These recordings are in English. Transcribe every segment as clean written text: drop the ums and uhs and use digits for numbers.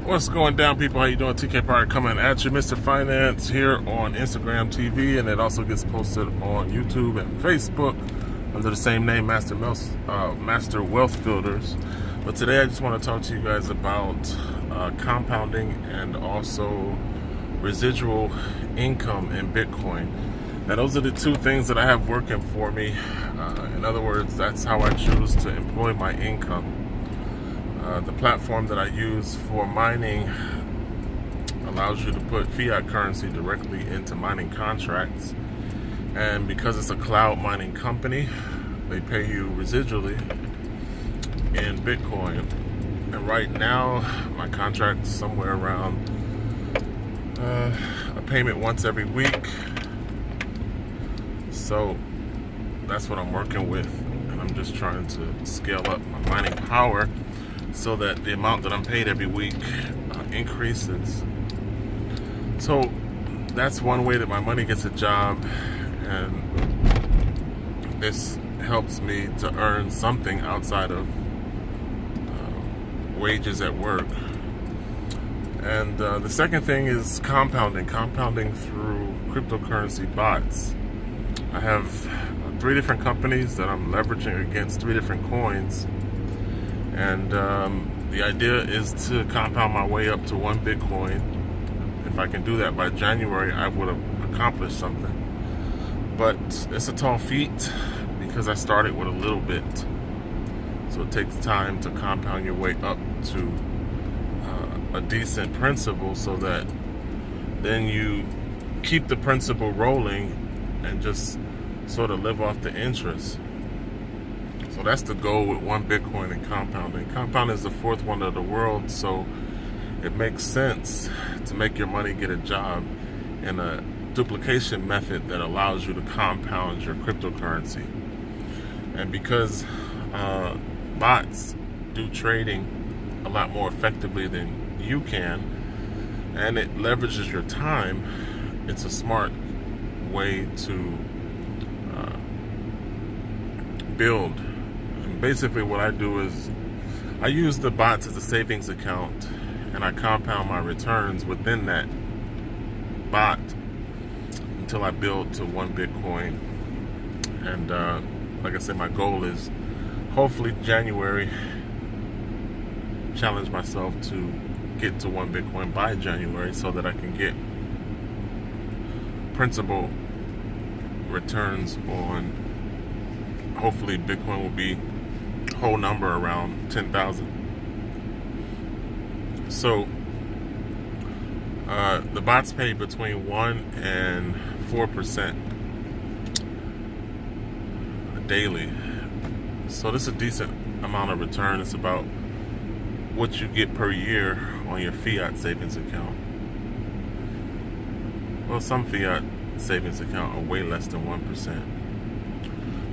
What's going down, people? How you doing? TK Pirate coming at you, Mr. Finance, here on Instagram TV, and it also gets posted on YouTube and Facebook under the same name, Master Wealth Builders. But today I just want to talk to you guys about compounding and also residual income in Bitcoin. Now, those are the two things that I have working for me. In other words, that's how I choose to employ my income. The platform that I use for mining allows you to put fiat currency directly into mining contracts. And because it's a cloud mining company, they pay you residually in Bitcoin. And right now, my contract is somewhere around a payment once every week. So that's what I'm working with. And I'm just trying to scale up my mining power so that the amount that I'm paid every week increases. So that's one way that my money gets a job, and this helps me to earn something outside of wages at work. And the second thing is compounding through cryptocurrency bots. I have 3 different companies that I'm leveraging against 3 different coins. And the idea is to compound my way up to 1 Bitcoin. If I can do that by January, I would have accomplished something. But it's a tall feat because I started with a little bit. So it takes time to compound your way up to a decent principal so that then you keep the principal rolling and just sort of live off the interest. So that's the goal with 1 Bitcoin and compounding. Compounding is the 4th wonder of the world, so it makes sense to make your money get a job in a duplication method that allows you to compound your cryptocurrency. And because bots do trading a lot more effectively than you can, and it leverages your time, it's a smart way to build. Basically what I do is I use the bots as a savings account, and I compound my returns within that bot until I build to 1 Bitcoin. And like I said, my goal is hopefully January, challenge myself to get to 1 Bitcoin by January so that I can get principal returns on, hopefully Bitcoin will be whole number around 10,000. So the bots pay between 1 and 4% daily. So this is a decent amount of return. It's about what you get per year on your fiat savings account. Well, some fiat savings account are way less than 1%.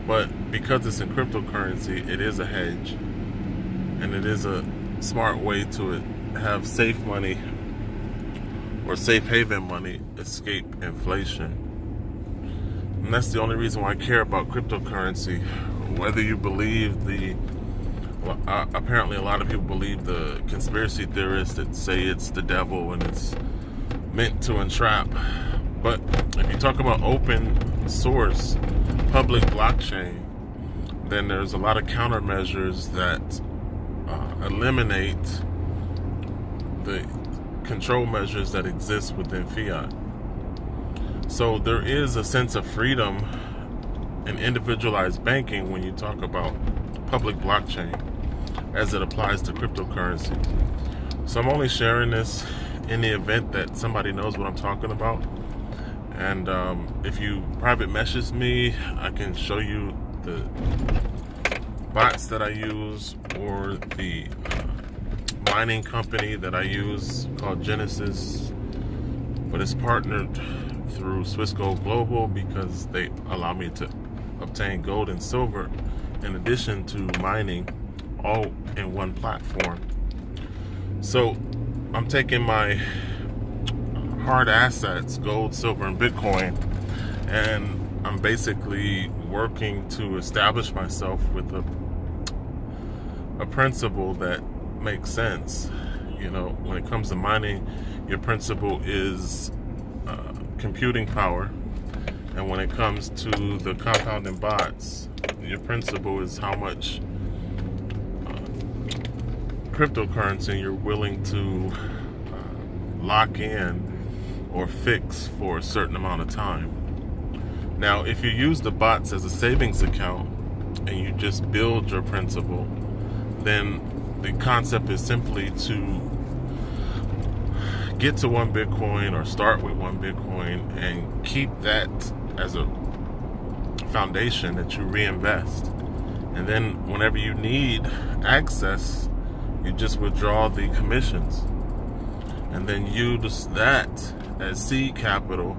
But because it's in cryptocurrency, it is a hedge, and it is a smart way to have safe money or safe haven money escape inflation. And that's the only reason why I care about cryptocurrency. Whether you believe apparently a lot of people believe the conspiracy theorists that say it's the devil and it's meant to entrap. But if you talk about open source public blockchain, then there's a lot of countermeasures that eliminate the control measures that exist within fiat. So there is a sense of freedom and individualized banking when you talk about public blockchain as it applies to cryptocurrency. So I'm only sharing this in the event that somebody knows what I'm talking about. And if you private message me, I can show you the bots that I use, or the mining company that I use called Genesis, but it's partnered through Swissgold Global because they allow me to obtain gold and silver in addition to mining, all in one platform. So I'm taking my hard assets, gold, silver, and Bitcoin, and I'm basically working to establish myself with a principle that makes sense. You know, when it comes to mining, your principal is computing power, and when it comes to the compounding bots, your principal is how much cryptocurrency you're willing to lock in or fix for a certain amount of time. Now, if you use the bots as a savings account and you just build your principal, then the concept is simply to get to 1 Bitcoin or start with 1 Bitcoin and keep that as a foundation that you reinvest. And then whenever you need access, you just withdraw the commissions and then use that as seed capital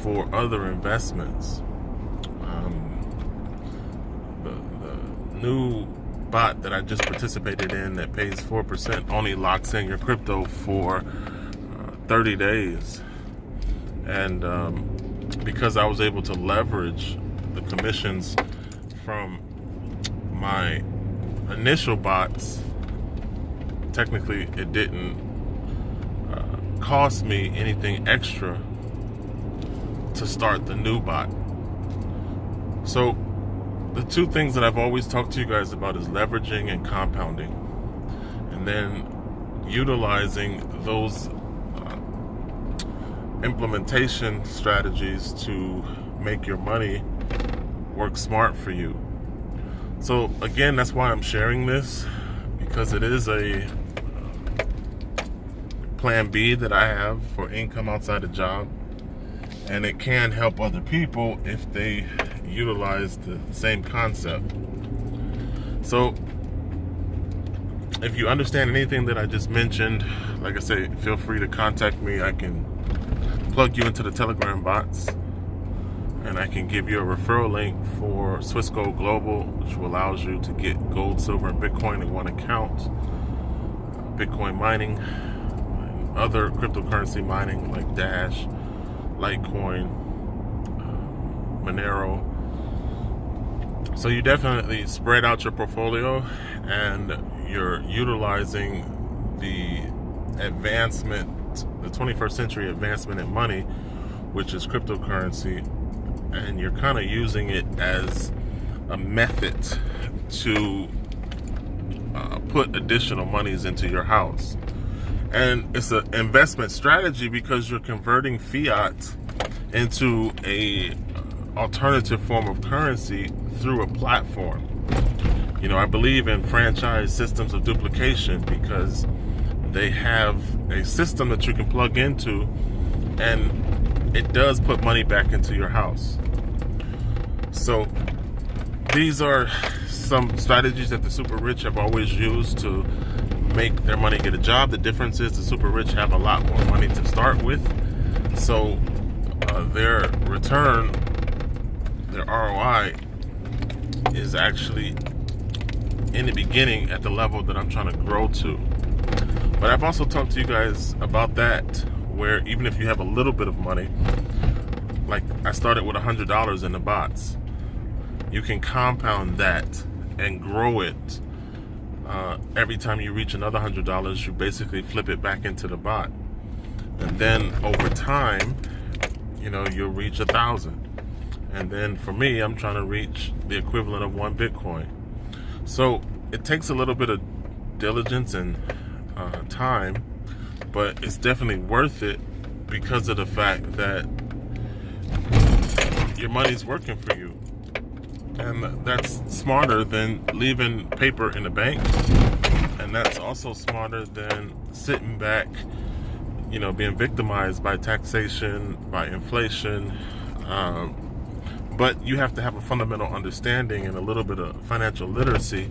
for other investments. The new bot that I just participated in that pays 4% only locks in your crypto for 30 days. And because I was able to leverage the commissions from my initial bots, technically it didn't cost me anything extra to start the new bot. So the two things that I've always talked to you guys about is leveraging and compounding, and then utilizing those implementation strategies to make your money work smart for you. So again, that's why I'm sharing this, because it is a plan B that I have for income outside a job, and it can help other people if they utilize the same concept. So if you understand anything that I just mentioned, like I say, feel free to contact me. I can plug you into the Telegram bots, and I can give you a referral link for Swiss Gold Global, which allows you to get gold, silver, and Bitcoin in one account. Bitcoin mining, and other cryptocurrency mining like Dash, Litecoin, Monero. So you definitely spread out your portfolio, and you're utilizing the advancement, the 21st century advancement in money, which is cryptocurrency, and you're kind of using it as a method to put additional monies into your house. And it's an investment strategy because you're converting fiat into a alternative form of currency through a platform. You know, I believe in franchise systems of duplication because they have a system that you can plug into, and it does put money back into your house. So these are some strategies that the super rich have always used to make their money get a job. The difference is the super rich have a lot more money to start with, so their return, their ROI, is actually in the beginning at the level that I'm trying to grow to. But I've also talked to you guys about that, where even if you have a little bit of money, like I started with $100 in the bots, you can compound that and grow it. Every time you reach another $100, you basically flip it back into the bot, and then over time, you know, you'll reach 1,000. And then for me, I'm trying to reach the equivalent of 1 Bitcoin. So it takes a little bit of diligence and time, but it's definitely worth it because of the fact that your money's working for you. And that's smarter than leaving paper in the bank. And that's also smarter than sitting back, you know, being victimized by taxation, by inflation. But you have to have a fundamental understanding and a little bit of financial literacy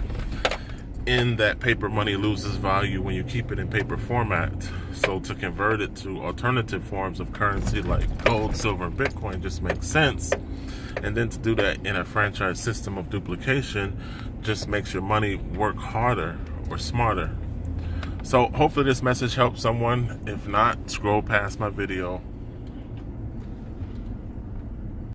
in that paper money loses value when you keep it in paper format. So to convert it to alternative forms of currency like gold, silver, and Bitcoin just makes sense. And then to do that in a franchise system of duplication just makes your money work harder or smarter. So hopefully this message helps someone. If not, scroll past my video